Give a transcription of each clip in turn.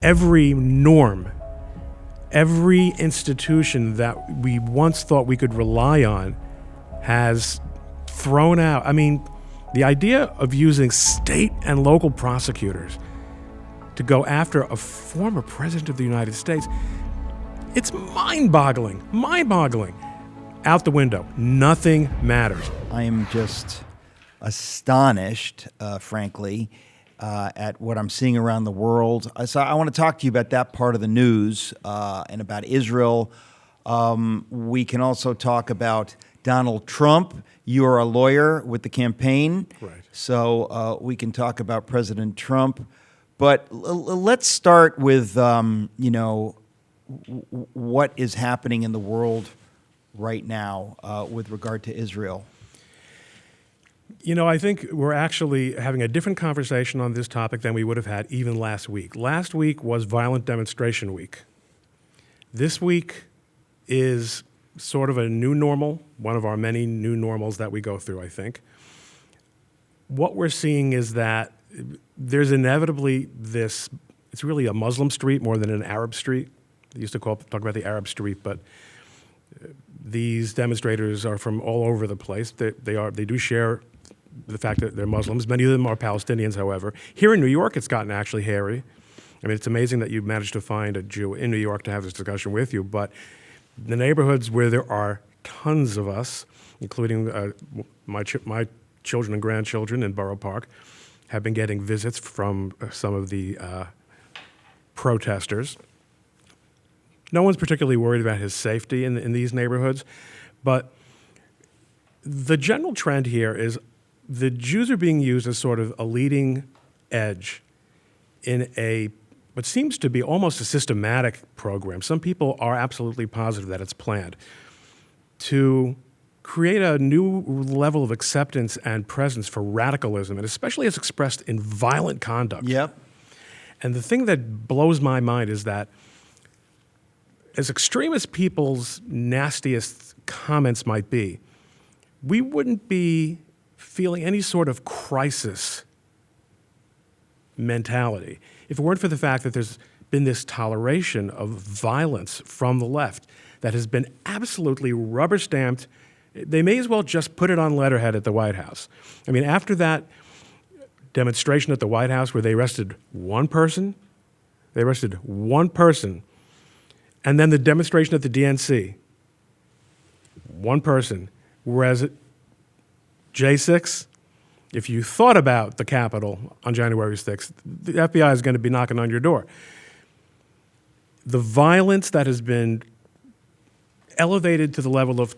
Every norm, every institution that we once thought we could rely on has thrown out. I mean, the idea of using state and local prosecutors to go after a former president of the United States, it's mind-boggling, out the window. Nothing matters. I am just astonished, frankly, at what I'm seeing around the world. So I want to talk to you about that part of the news and about Israel. We can also talk about Donald Trump. You are a lawyer with the campaign, right? So we can talk about President Trump. But let's start with, what is happening in the world right now with regard to Israel. You know, I think we're actually having a different conversation on this topic than we would have had even last week. Last week was Violent Demonstration Week. This week is sort of a new normal, one of our many new normals that we go through, I think. What we're seeing is that there's inevitably this, it's really a Muslim street more than an Arab street. They used to talk about the Arab street, but these demonstrators are from all over the place. They do share the fact that they're Muslims. Many of them are Palestinians, however. Here in New York, it's gotten actually hairy. I mean, it's amazing that you managed to find a Jew in New York to have this discussion with you, but the neighborhoods where there are tons of us, including my children and grandchildren in Borough Park, have been getting visits from some of the protesters. No one's particularly worried about his safety in these neighborhoods, but the general trend here is the Jews are being used as sort of a leading edge in what seems to be almost a systematic program. Some people are absolutely positive that it's planned to create a new level of acceptance and presence for radicalism, and especially as expressed in violent conduct. Yep. And the thing that blows my mind is that as extreme as people's nastiest comments might be, we wouldn't be feeling any sort of crisis mentality if it weren't for the fact that there's been this toleration of violence from the left that has been absolutely rubber-stamped. They may as well just put it on letterhead at the White House. I mean, after that demonstration at the White House where they arrested one person, and then the demonstration at the DNC, one person, whereas at J6, if you thought about the Capitol on January 6th, the FBI is going to be knocking on your door. The violence that has been elevated to the level of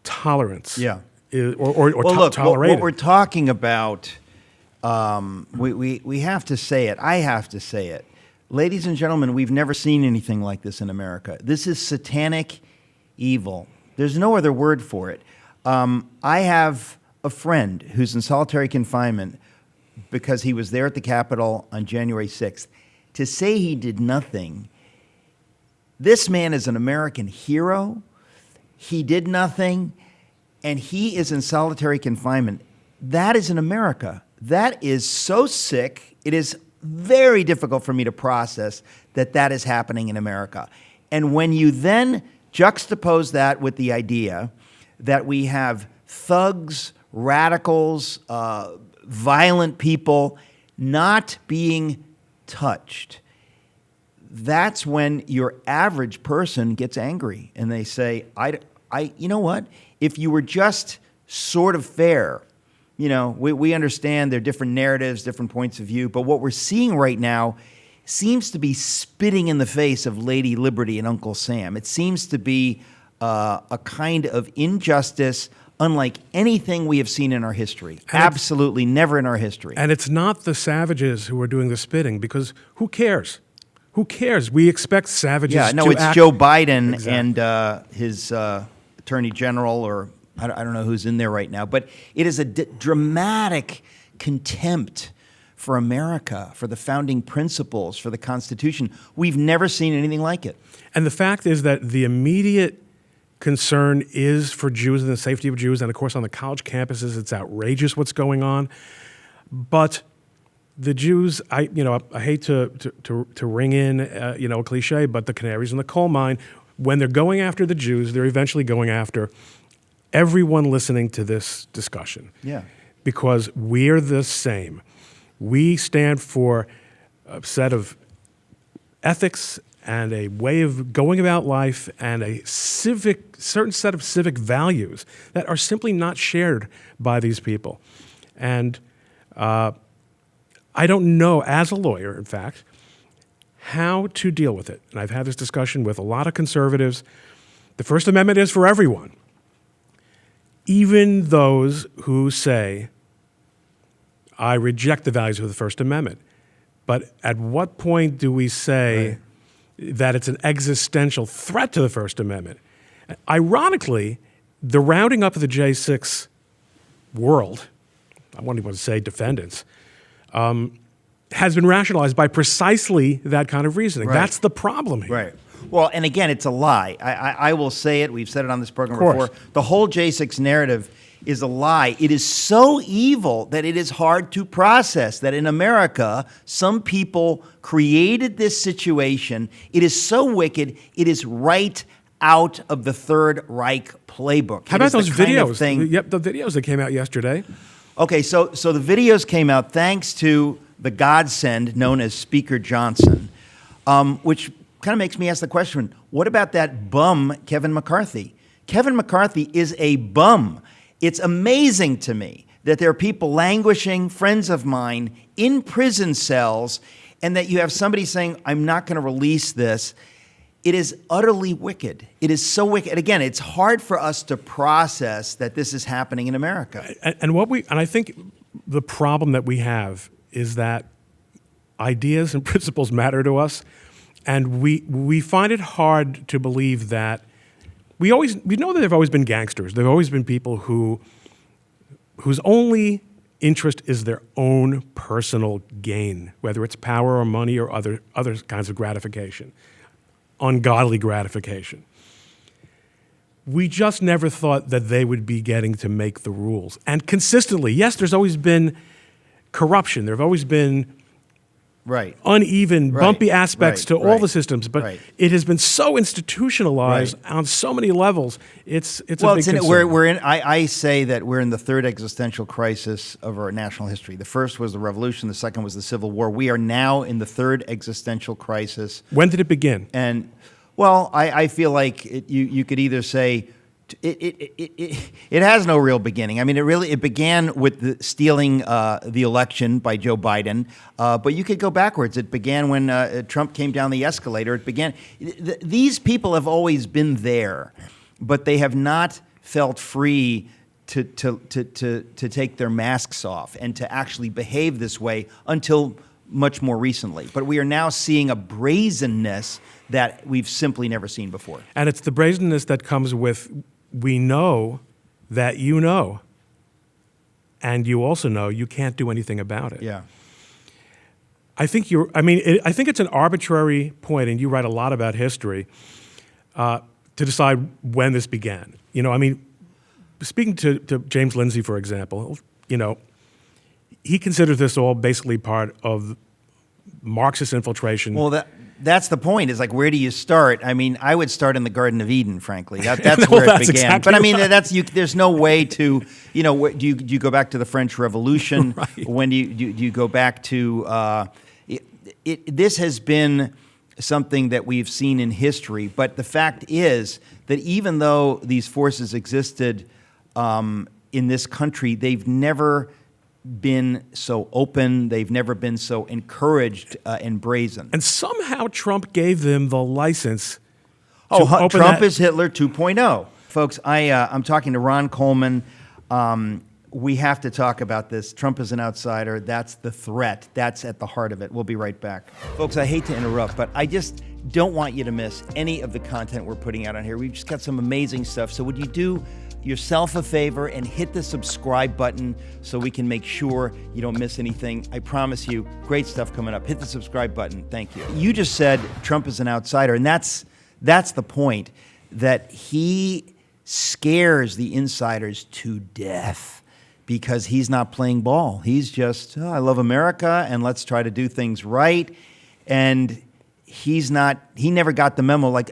tolerance, Yeah. Tolerated. What we're talking about, we have to say it. I have to say it. Ladies and gentlemen, we've never seen anything like this in America. This is satanic evil. There's no other word for it. I have a friend who's in solitary confinement because he was there at the Capitol on January 6th. To say he did nothing, this man is an American hero. He did nothing, and he is in solitary confinement. That is in America. That is so sick. It is very difficult for me to process that is happening in America. And when you then juxtapose that with the idea that we have thugs, radicals, violent people not being touched, that's when your average person gets angry and they say, you know what? If you were just sort of fair, we understand there are different narratives, different points of view, but what we're seeing right now seems to be spitting in the face of Lady Liberty and Uncle Sam. It seems to be a kind of injustice unlike anything we have seen in our history. Absolutely never in our history. And it's not the savages who are doing the spitting, because who cares? Who cares? We expect savages to act. Yeah, no, it's Joe Biden Exactly. and his attorney general, or I don't know who's in there right now. But it is a dramatic contempt for America, for the founding principles, for the Constitution. We've never seen anything like it. And the fact is that the immediate concern is for Jews and the safety of Jews. And of course, on the college campuses, it's outrageous what's going on. But the Jews, I hate to ring in, a cliche, but the canaries in the coal mine, when they're going after the Jews, they're eventually going after everyone listening to this discussion. Yeah. Because we're the same. We stand for a set of ethics and a way of going about life and a certain set of civic values that are simply not shared by these people. And I don't know, as a lawyer, in fact, how to deal with it. And I've had this discussion with a lot of conservatives. The First Amendment is for everyone. Even those who say, I reject the values of the First Amendment. But at what point do we say that it's an existential threat to the First Amendment? Ironically, the rounding up of the J6 world, I won't even say defendants, has been rationalized by precisely that kind of reasoning. Right. That's the problem here. Right. Well, and again, it's a lie. I will say it. We've said it on this program Of course. before. The whole J6 narrative is a lie. It is so evil that it is hard to process that in America, some people created this situation. It is so wicked. It is right out of the Third Reich playbook. How It about is the those kind of videos? thing- Yep, the videos that came out yesterday. Okay, so the videos came out thanks to the godsend known as Speaker Johnson, which kind of makes me ask the question, what about that bum, Kevin McCarthy? Kevin McCarthy is a bum. It's amazing to me that there are people languishing, friends of mine, in prison cells, and that you have somebody saying, I'm not going to release this. It is utterly wicked. It is so wicked. Again, it's hard for us to process that this is happening in America. And I think the problem that we have is that ideas and principles matter to us, and we find it hard to believe that we know that there have always been gangsters. There have always been people whose only interest is their own personal gain, whether it's power or money or other kinds of gratification, ungodly gratification. We just never thought that they would be getting to make the rules. And consistently, yes, there's always been corruption. There have always been Right. uneven, bumpy aspects to all the systems, but right. it has been so institutionalized on so many levels. It's a big concern. we're in. I say that we're in the third existential crisis of our national history. The first was the Revolution. The second was the Civil War. We are now in the third existential crisis. When did it begin? And well, I feel like you could either say it has no real beginning. I mean, it began with stealing the election by Joe Biden, but you could go backwards. It began when Trump came down the escalator. It began. These people have always been there, but they have not felt free to take their masks off and to actually behave this way until much more recently. But we are now seeing a brazenness that we've simply never seen before. And it's the brazenness that comes with, we know that you know, and you also know you can't do anything about it. Yeah. I think it's an arbitrary point, and you write a lot about history, to decide when this began. Speaking to James Lindsay, for example, he considers this all basically part of Marxist infiltration. Well, that's the point. Is like, where do you start? I mean, I would start in the Garden of Eden, frankly. That's Well, where it that's began. exactly But I mean, right. there's no way to, do you go back to the French Revolution? Right. When do you go back to? This has been something that we've seen in history. But the fact is that even though these forces existed in this country, they've never been so open. They've never been so encouraged and brazen. And somehow Trump gave them the license to Oh, open Trump that. is Hitler 2.0. Folks, I'm talking to Ron Coleman. We have to talk about this. Trump is an outsider. That's the threat. That's at the heart of it. We'll be right back. Folks, I hate to interrupt, but I just don't want you to miss any of the content we're putting out on here. We've just got some amazing stuff. So would you do yourself a favor and hit the subscribe button so we can make sure you don't miss anything? I promise you, great stuff coming up. Hit the subscribe button. Thank you. You just said Trump is an outsider, and that's the point, that he scares the insiders to death. because he's not playing ball. He's just, I love America and let's try to do things right. And he never got the memo like,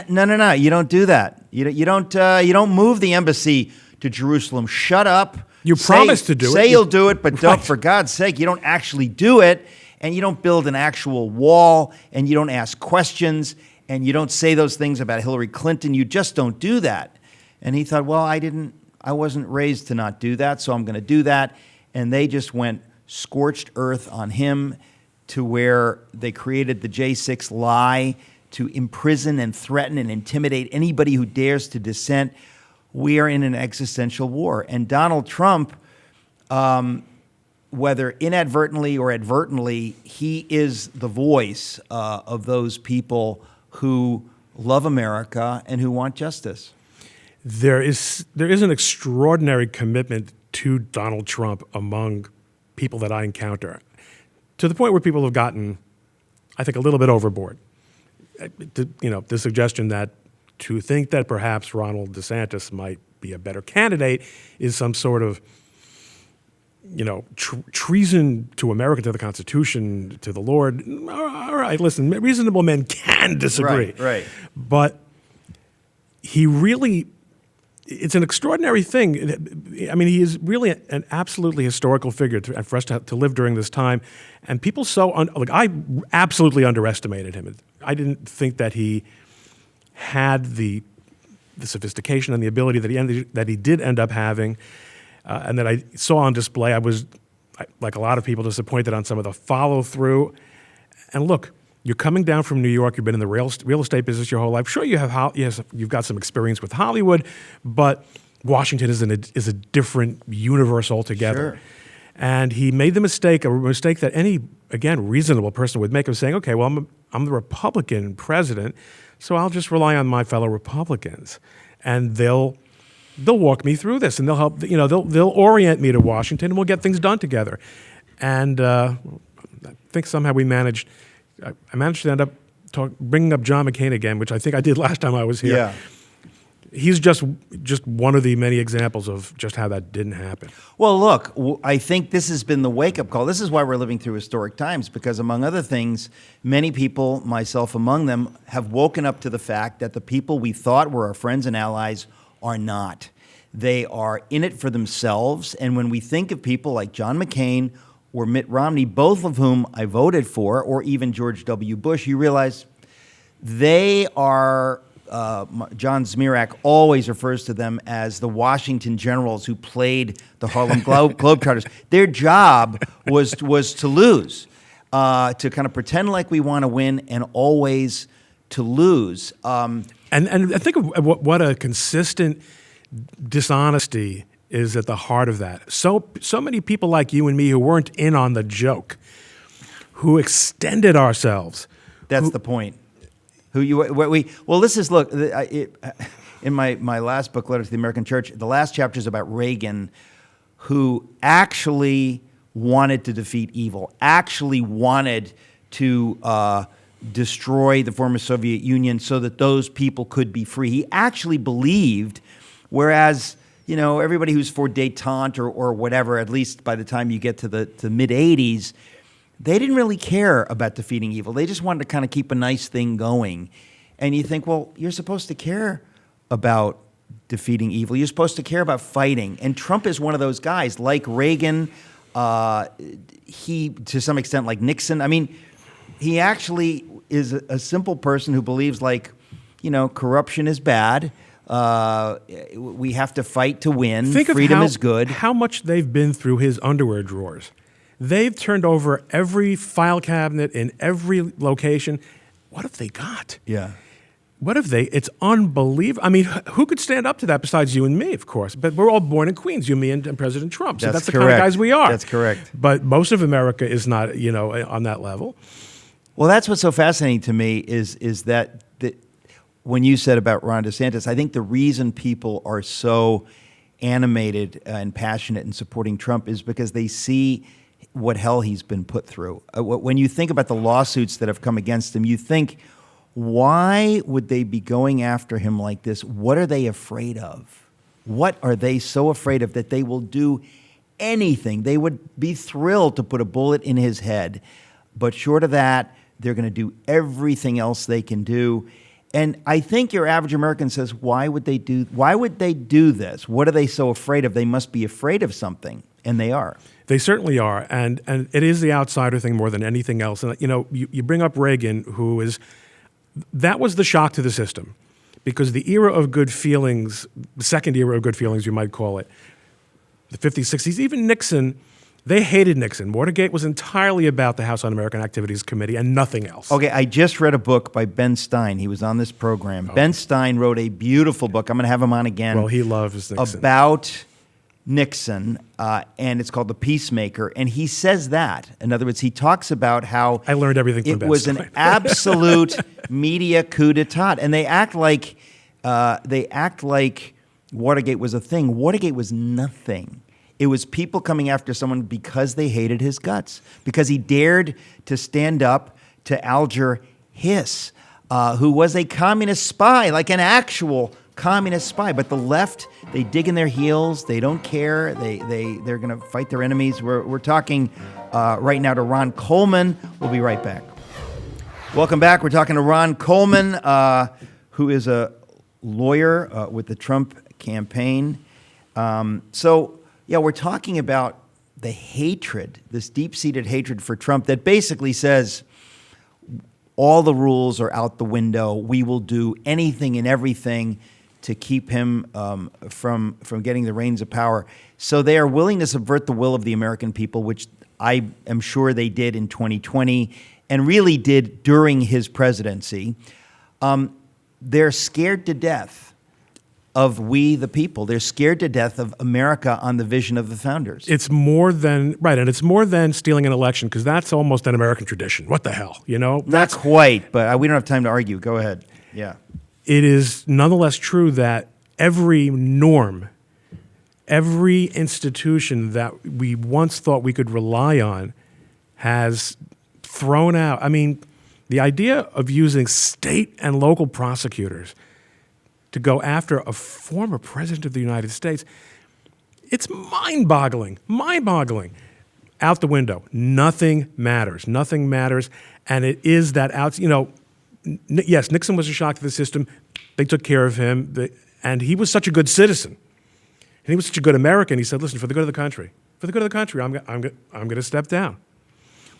no, you don't do that. You don't move the embassy to Jerusalem. Shut up. You promised to do it. Say you'll do it, but don't, Right. for God's sake, you don't actually do it. And you don't build an actual wall, and you don't ask questions, and you don't say those things about Hillary Clinton. You just don't do that. And he thought, well, I wasn't raised to not do that, so I'm going to do that. And they just went scorched earth on him to where they created the J6 lie to imprison and threaten and intimidate anybody who dares to dissent. We are in an existential war. And Donald Trump, whether inadvertently or advertently, he is the voice of those people who love America and who want justice. There is an extraordinary commitment to Donald Trump among people that I encounter, to the point where people have gotten, I think, a little bit overboard. The suggestion that to think that perhaps Ron DeSantis might be a better candidate is some sort of treason to America, to the Constitution, to the Lord. All right, listen, reasonable men can disagree. Right. But he really, it's an extraordinary thing. I mean, he is really an absolutely historical figure for us to live during this time. And people I absolutely underestimated him. I didn't think that he had the sophistication and the ability that he did end up having. And that I saw on display. I was, like a lot of people, disappointed on some of the follow-through. And look, you're coming down from New York. You've been in the real estate business your whole life. Sure, you've got some experience with Hollywood, but Washington is a different universe altogether. Sure. And he made a mistake that any, again, reasonable person would make, of saying, okay, well, I'm the Republican president, so I'll just rely on my fellow Republicans, and they'll walk me through this, and they'll help. They'll orient me to Washington, and we'll get things done together. And I think somehow I managed to end up bringing up John McCain again, which I think I did last time I was here. Yeah. He's just one of the many examples of just how that didn't happen. Well, look, I think this has been the wake-up call. This is why we're living through historic times, because among other things, many people, myself among them, have woken up to the fact that the people we thought were our friends and allies are not. They are in it for themselves. And when we think of people like John McCain or Mitt Romney, both of whom I voted for, or even George W. Bush, you realize they are, John Zmirak always refers to them as the Washington Generals who played the Harlem Globetrotters. Their job was to lose, to kind of pretend like we want to win and always to lose. And I think of what a consistent dishonesty is at the heart of that. So many people like you and me who weren't in on the joke, who extended ourselves. That's the point. This is, look, in my last book, Letter to the American Church, the last chapter is about Reagan, who actually wanted to defeat evil, actually wanted to destroy the former Soviet Union so that those people could be free. He actually believed, whereas everybody who's for détente or whatever, at least by the time you get to the mid-'80s, they didn't really care about defeating evil. They just wanted to kind of keep a nice thing going. And you think, well, you're supposed to care about defeating evil. You're supposed to care about fighting. And Trump is one of those guys, like Reagan, he, to some extent, like Nixon. I mean, he actually is a simple person who believes, corruption is bad. We have to fight to win. Freedom is good. How much they've been through his underwear drawers. They've turned over every file cabinet in every location. What have they got? Yeah. What have they? It's unbelievable. I mean, who could stand up to that besides you and me, of course? But we're all born in Queens, you, me, and President Trump. So that's the kind of guys we are. That's correct. But most of America is not, on that level. Well, that's what's so fascinating to me is that when you said about Ron DeSantis, I think the reason people are so animated and passionate in supporting Trump is because they see what hell he's been put through. When you think about the lawsuits that have come against him, you think, why would they be going after him like this? What are they afraid of? What are they so afraid of that they will do anything. They would be thrilled to put a bullet in his head. But short of that, they're going to do everything else they can do. And I think your average American says, why would they do this? What are they so afraid of? They must be afraid of something. And they are. They certainly are. And it is the outsider thing more than anything else. And, you bring up Reagan, that was the shock to the system. Because the era of good feelings, the second era of good feelings, you might call it, the 50s, 60s, even Nixon, they hated Nixon. Watergate was entirely about the House Un-American Activities Committee and nothing else. Okay, I just read a book by Ben Stein. He was on this program. Oh. Ben Stein wrote a beautiful book. I'm going to have him on again. Well, he loves Nixon. About Nixon, and it's called The Peacemaker. And he says that. In other words, he talks about how I learned everything from Ben was Stein. An absolute media coup d'etat. And they act like Watergate was a thing. Watergate was nothing. It was people coming after someone because they hated his guts, because he dared to stand up to Alger Hiss, who was a communist spy, like an actual communist spy. But the left, they dig in their heels. They don't care. They're going to fight their enemies. We're talking right now to Ron Coleman. We'll be right back. Welcome back. We're talking to Ron Coleman, who is a lawyer with the Trump campaign. Yeah, we're talking about the hatred, this deep-seated hatred for Trump that basically says all the rules are out the window. We will do anything and everything to keep him from getting the reins of power. So they are willing to subvert the will of the American people, which I am sure they did in 2020 and really did during his presidency. They're scared to death of we the people. They're scared to death of America on the vision of the founders. It's more than, right, and it's more than stealing an election, because that's almost an American tradition. What the hell, Not quite, but we don't have time to argue. Go ahead. Yeah. It is nonetheless true that every norm, every institution that we once thought we could rely on has thrown out. I mean, the idea of using state and local prosecutors to go after a former president of the United States, it's mind-boggling, out the window. Nothing matters, and it is that out, yes, Nixon was a shock to the system. They took care of him, and he was such a good citizen, and he was such a good American. He said, listen, for the good of the country, I'm going to step down.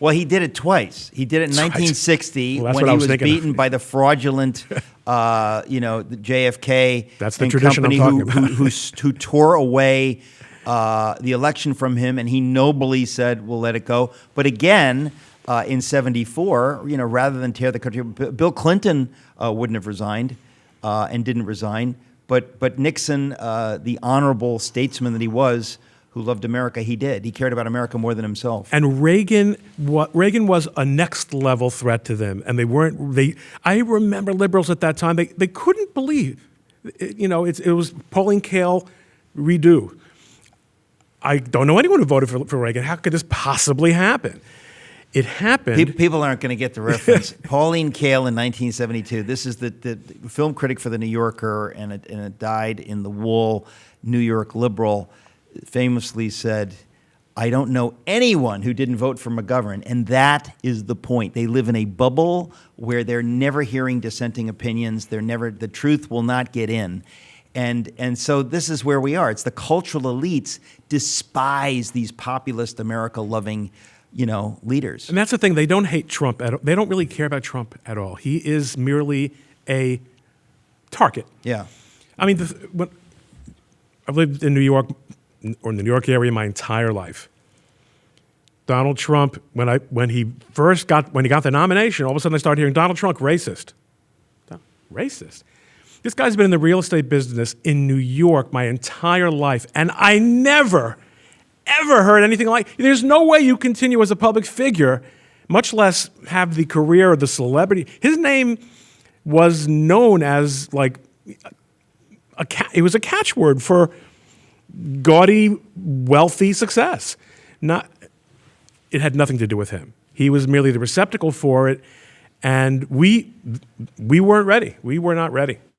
Well, he did it twice. He did it in 1960 well, when he was beaten by the fraudulent, the JFK that's the tradition company I'm talking about. who tore away the election from him, and he nobly said, "We'll let it go." But again, in '74, rather than tear the country, Bill Clinton wouldn't have resigned and didn't resign. But Nixon, the honorable statesman that he was, who loved America, he did. He cared about America more than himself. And Reagan was a next level threat to them, and they weren't. I remember liberals at that time. They couldn't believe, it was Pauline Kael redo. I don't know anyone who voted for Reagan. How could this possibly happen? It happened. People aren't going to get the reference. Pauline Kael in 1972. This is the film critic for The New Yorker, and a dyed-in-the-wool New York liberal. Famously said, I don't know anyone who didn't vote for McGovern. And that is the point. They live in a bubble where they're never hearing dissenting opinions. The truth will not get in. And so this is where we are. It's the cultural elites despise these populist America-loving, leaders. And that's the thing. They don't hate Trump at all. They don't really care about Trump at all. He is merely a target. Yeah. I mean, I've lived in New York or in the New York area my entire life. Donald Trump, when he got the nomination, all of a sudden I started hearing Donald Trump racist. Racist. This guy's been in the real estate business in New York my entire life, and I never, ever heard anything like. There's no way you continue as a public figure, much less have the career or the celebrity. His name was known as it was a catchword for gaudy, wealthy success. It had nothing to do with him. He was merely the receptacle for it, and we weren't ready. We were not ready.